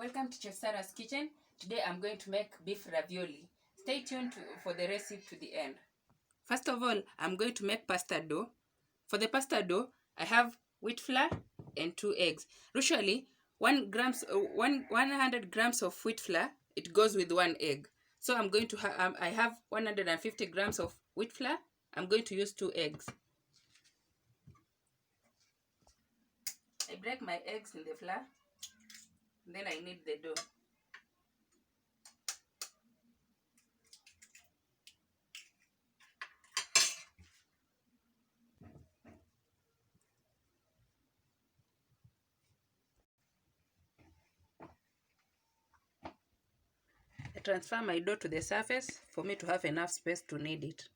Welcome to Chef Sarah's Kitchen. Today I'm going to make beef ravioli. Stay tuned for the recipe to the end. First of all, I'm going to make pasta dough. For the pasta dough, I have wheat flour and 2 eggs. Usually, 100 grams of wheat flour, it goes with 1 egg. So I'm going to I have 150 grams of wheat flour. I'm going to use 2 eggs. I break my eggs in the flour. Then I knead the dough. I transfer my dough to the surface for me to have enough space to knead it.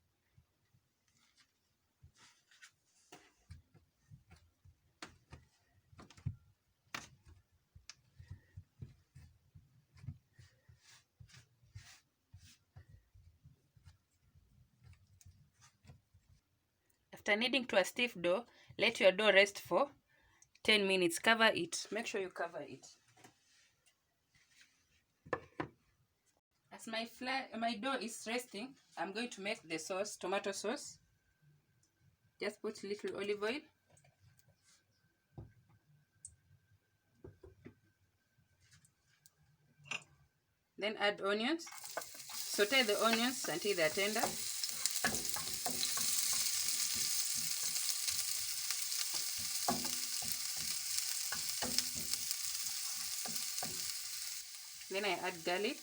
After kneading to a stiff dough, let your dough rest for 10 minutes. Cover it. Make sure you cover it. As my dough is resting, I'm going to make the sauce, tomato sauce. Just put a little olive oil. Then add onions. Saute the onions until they are tender. Then I add garlic.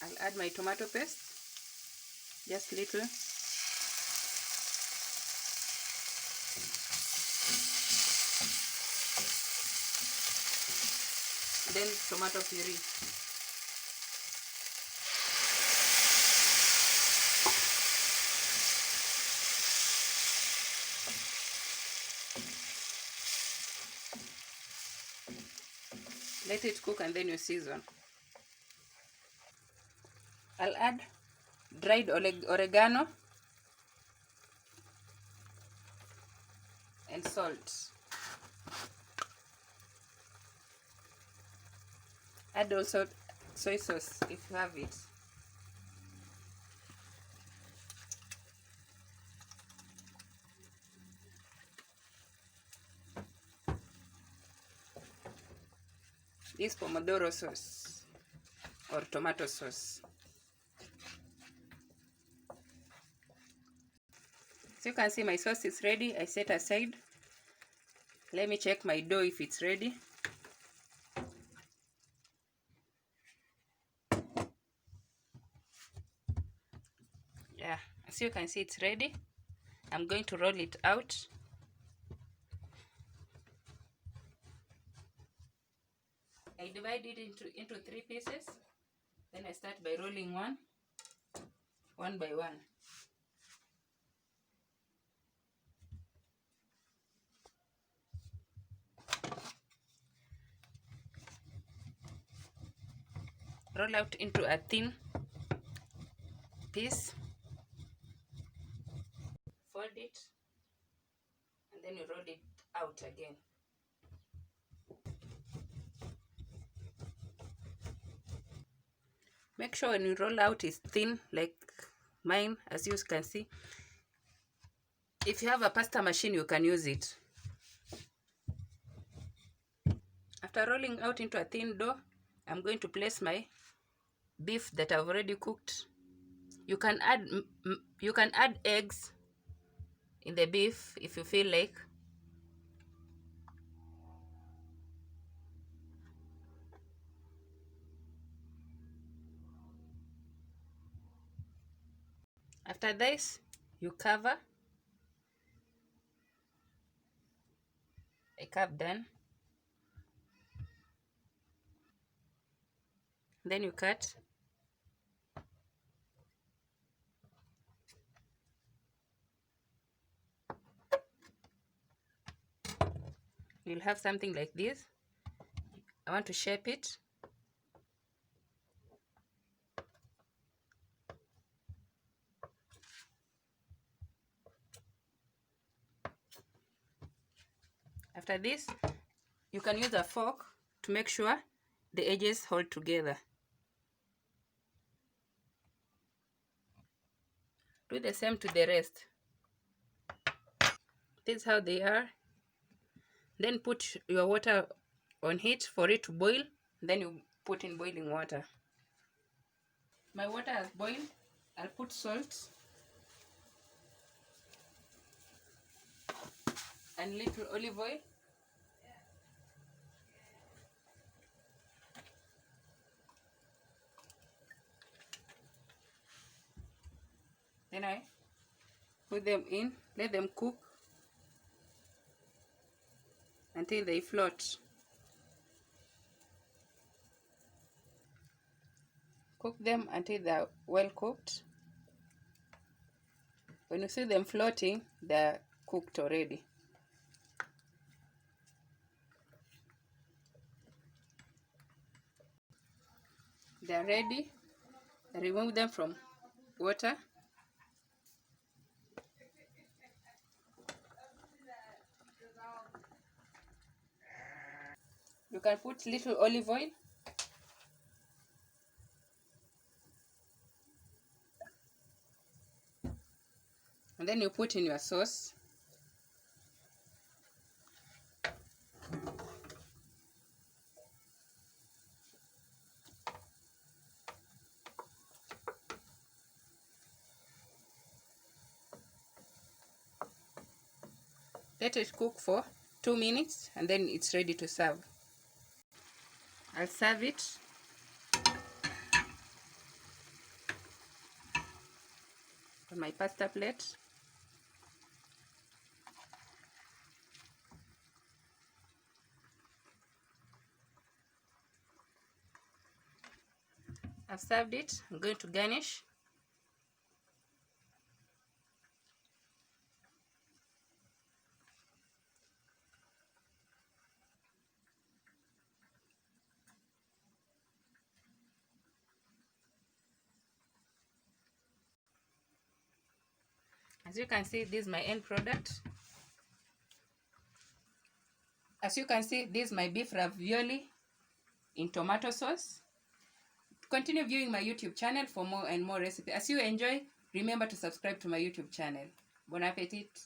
I'll add my tomato paste, just little. Then tomato puree. Let it cook and then you season. I'll add dried oregano and salt. Add also soy sauce if you have it. This pomodoro sauce or tomato sauce. So you can see my sauce is ready. I set aside. Let me check my dough if it's ready. Yeah, as you can see, it's ready. I'm going to roll it out. I divide it into 3 pieces. Then I start by rolling one by one. Roll out into a thin piece. Fold it, and then you roll it out again. Make sure when you roll out it's thin like mine, as you can see. If you have a pasta machine, you can use it. After rolling out into a thin dough, I'm going to place my beef that I've already cooked. You can add eggs in the beef if you feel like. After this, you cover. I have done. Then you cut. You'll have something like this. I want to shape it. After this, you can use a fork to make sure the edges hold together. Do the same to the rest. This is how they are. Then put your water on heat for it to boil. Then you put in boiling water. My water has boiled. I'll put salt and little olive oil. Then I put them in, let them cook until they float. Cook them until they're well cooked. When you see them floating, they're cooked already. They're ready. Remove them from water. You can put little olive oil. And then you put in your sauce. Let it cook for 2 minutes and then it's ready to serve. I'll serve it. On my pasta plate. I've served it. I'm going to garnish. As you can see, this is my end product. As you can see, this is my beef ravioli in tomato sauce. Continue viewing my YouTube channel for more and more recipes. As you enjoy, remember to subscribe to my YouTube channel. Bon appetit!